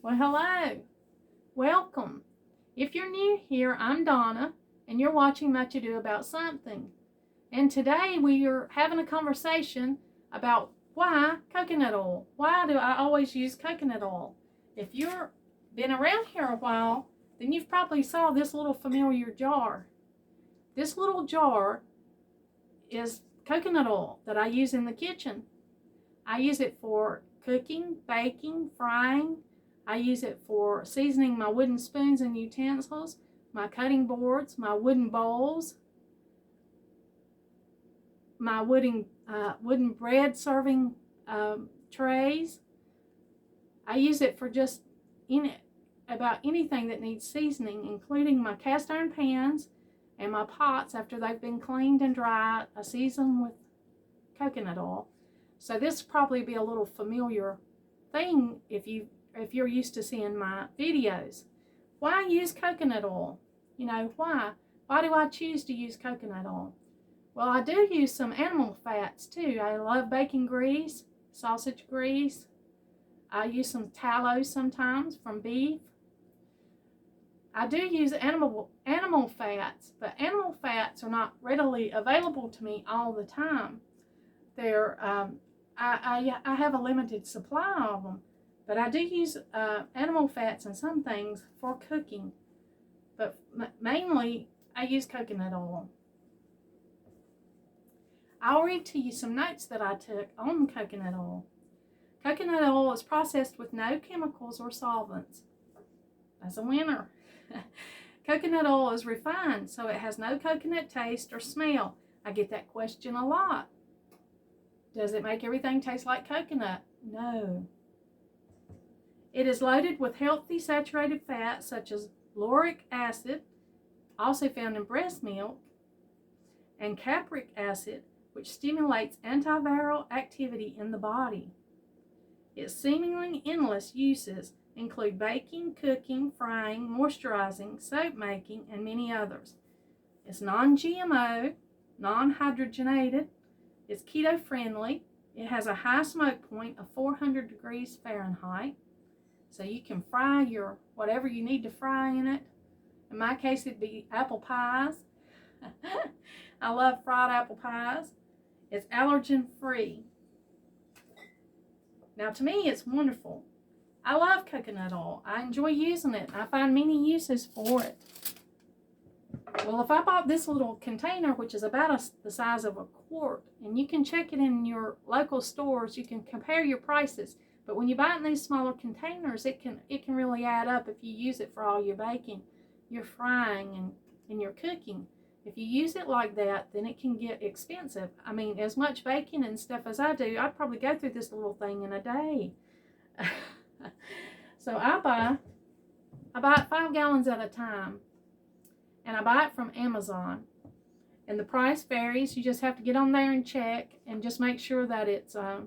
Well, hello. Welcome. If you're new here, I'm Donna, and you're watching Much Ado About Something. And today we are having a conversation about why coconut oil. Why do I always use coconut oil? If you've been around here a while, then you've probably saw this little familiar jar. This little jar is coconut oil that I use in the kitchen. I use it for cooking, baking, frying. I use it for seasoning my wooden spoons and utensils, my cutting boards, my wooden bowls, my wooden bread serving trays. I use it for just about anything that needs seasoning, including my cast iron pans and my pots after they've been cleaned and dried. I season with coconut oil. So this will probably be a little familiar thing if you're used to seeing my videos. Why use coconut oil? Why? Why do I choose to use coconut oil? Well, I do use some animal fats too. I love bacon grease, sausage grease. I use some tallow sometimes from beef. I do use animal fats, but animal fats are not readily available to me all the time. They're I have a limited supply of them, but I do use animal fats in some things for cooking, but mainly I use coconut oil. I'll read to you some notes that I took on coconut oil. Coconut oil is processed with no chemicals or solvents. That's a winner. Coconut oil is refined, so it has no coconut taste or smell. I get that question a lot. Does it make everything taste like coconut? No. It is loaded with healthy saturated fats such as lauric acid, also found in breast milk, and capric acid, which stimulates antiviral activity in the body. Its seemingly endless uses include baking, cooking, frying, moisturizing, soap making, and many others. It's non-GMO, non-hydrogenated, it's keto friendly, it has a high smoke point of 400 degrees Fahrenheit, so you can fry your whatever you need to fry in it. In my case, it'd be apple pies. I love fried apple pies. It's allergen free. Now, to me, it's wonderful. I love coconut oil. I enjoy using it. I find many uses for it. Well, if I bought this little container, which is about the size of a quart, and you can check it in your local stores, you can compare your prices. But when you buy it in these smaller containers, it can really add up if you use it for all your baking, your frying, and your cooking. If you use it like that, then it can get expensive. I mean, as much baking and stuff as I do, I'd probably go through this little thing in a day. So I buy it 5 gallons at a time, and I buy it from Amazon. And the price varies. You just have to get on there and check, and just make sure that it's a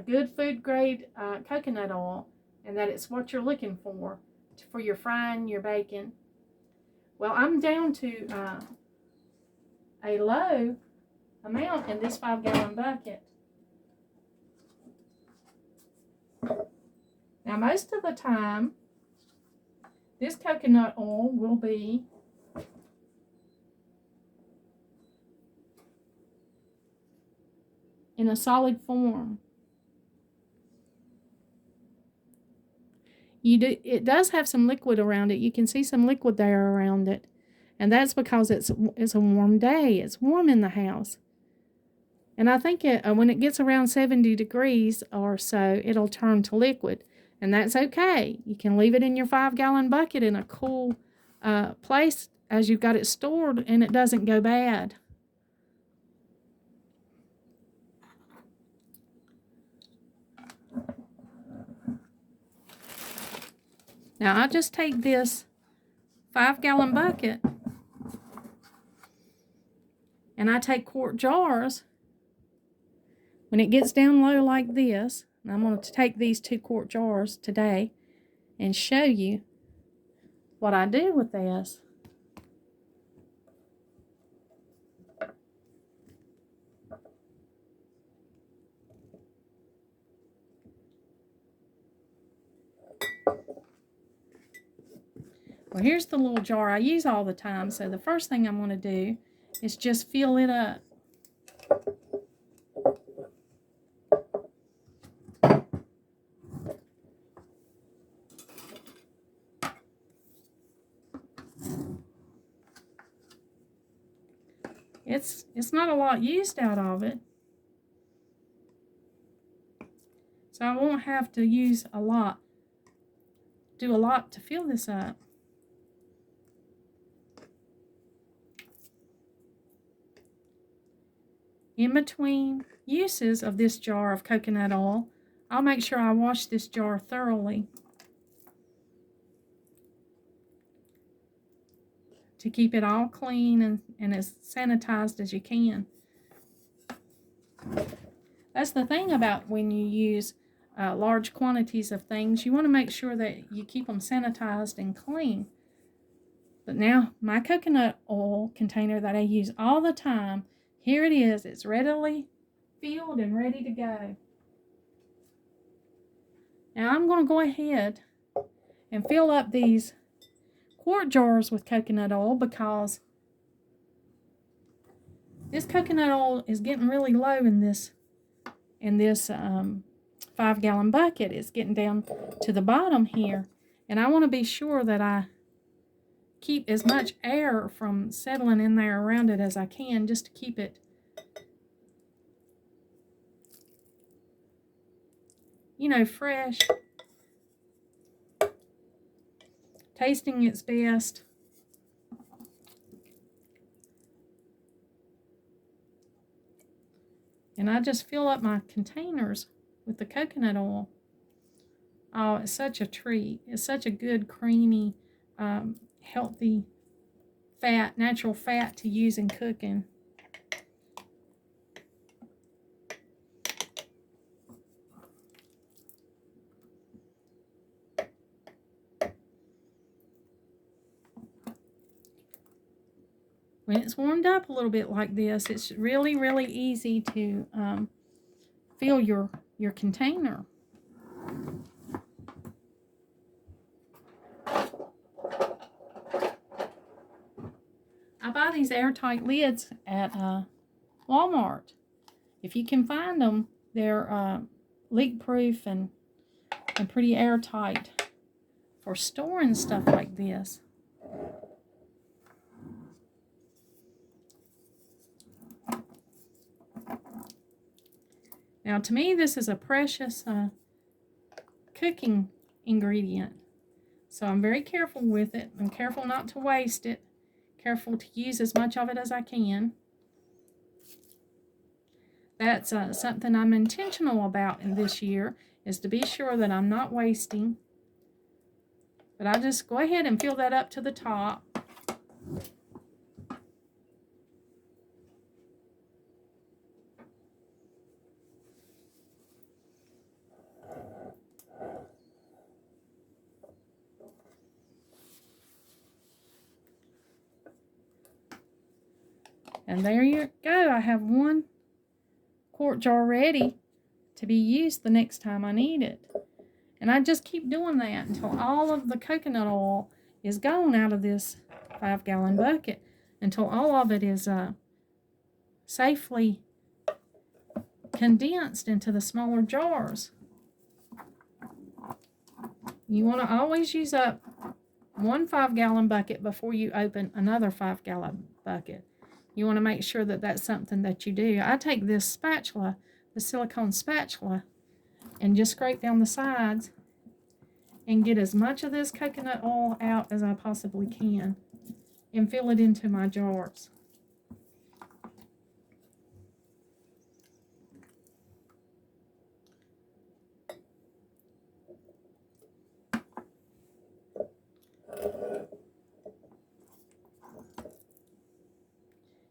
good food grade coconut oil, and that it's what you're looking for your frying, your baking. Well, I'm down to a low amount in this 5 gallon bucket. Now, most of the time, this coconut oil will be in a solid form. It does have some liquid around it. You can see some liquid there around it. And that's because it's a warm day. It's warm in the house. And I think when it gets around 70 degrees or so, it'll turn to liquid. And that's okay. You can leave it in your 5 gallon bucket in a cool place as you've got it stored, and it doesn't go bad. Now, I just take this 5 gallon bucket and I take quart jars. When it gets down low like this, and I'm going to take these 2 quart jars today and show you what I do with this. Well, here's the little jar I use all the time. So the first thing I'm going to do is just fill it up. It's not a lot used out of it. So I won't have to use a lot, do a lot to fill this up. In between uses of this jar of coconut oil, I'll make sure I wash this jar thoroughly to keep it all clean and as sanitized as you can. That's the thing about when you use large quantities of things. You want to make sure that you keep them sanitized and clean. But now my coconut oil container that I use all the time, here it is. It's readily filled and ready to go. Now I'm going to go ahead and fill up these quart jars with coconut oil because this coconut oil is getting really low in this 5-gallon bucket. It's getting down to the bottom here, and I want to be sure that I keep as much air from settling in there around it as I can, just to keep it fresh, tasting its best. And I just fill up my containers with the coconut oil. Oh, it's such a treat. It's such a good, creamy, healthy fat, natural fat to use in cooking. When it's warmed up a little bit like this, it's really, really easy to fill your container. I buy these airtight lids at Walmart. If you can find them, they're leak-proof and pretty airtight for storing stuff like this. Now, to me, this is a precious cooking ingredient, so I'm very careful with it. I'm careful not to waste it, careful to use as much of it as I can. That's something I'm intentional about in this year, is to be sure that I'm not wasting. But I just go ahead and fill that up to the top. And there you go. I have 1 quart jar ready to be used the next time I need it. And I just keep doing that until all of the coconut oil is gone out of this 5-gallon bucket, until all of it is safely condensed into the smaller jars. You want to always use up 1 5-gallon bucket before you open another 5-gallon bucket. You want to make sure that that's something that you do. I take this spatula, the silicone spatula, and just scrape down the sides and get as much of this coconut oil out as I possibly can and fill it into my jars.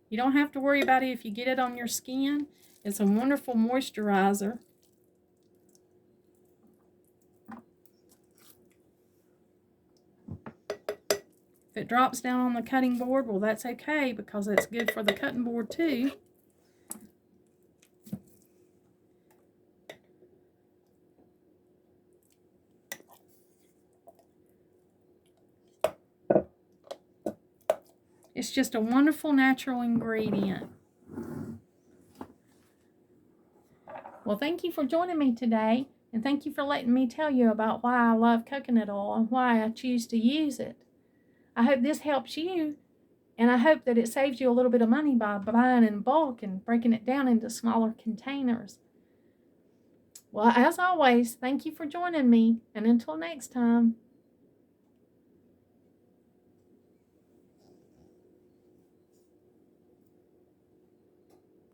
You don't have to worry about it if you get it on your skin. It's a wonderful moisturizer. If it drops down on the cutting board, well, that's okay, because it's good for the cutting board too. It's just a wonderful natural ingredient. Well, thank you for joining me today, and thank you for letting me tell you about why I love coconut oil and why I choose to use it. I hope this helps you, and I hope that it saves you a little bit of money by buying in bulk and breaking it down into smaller containers. Well, as always, thank you for joining me, and until next time.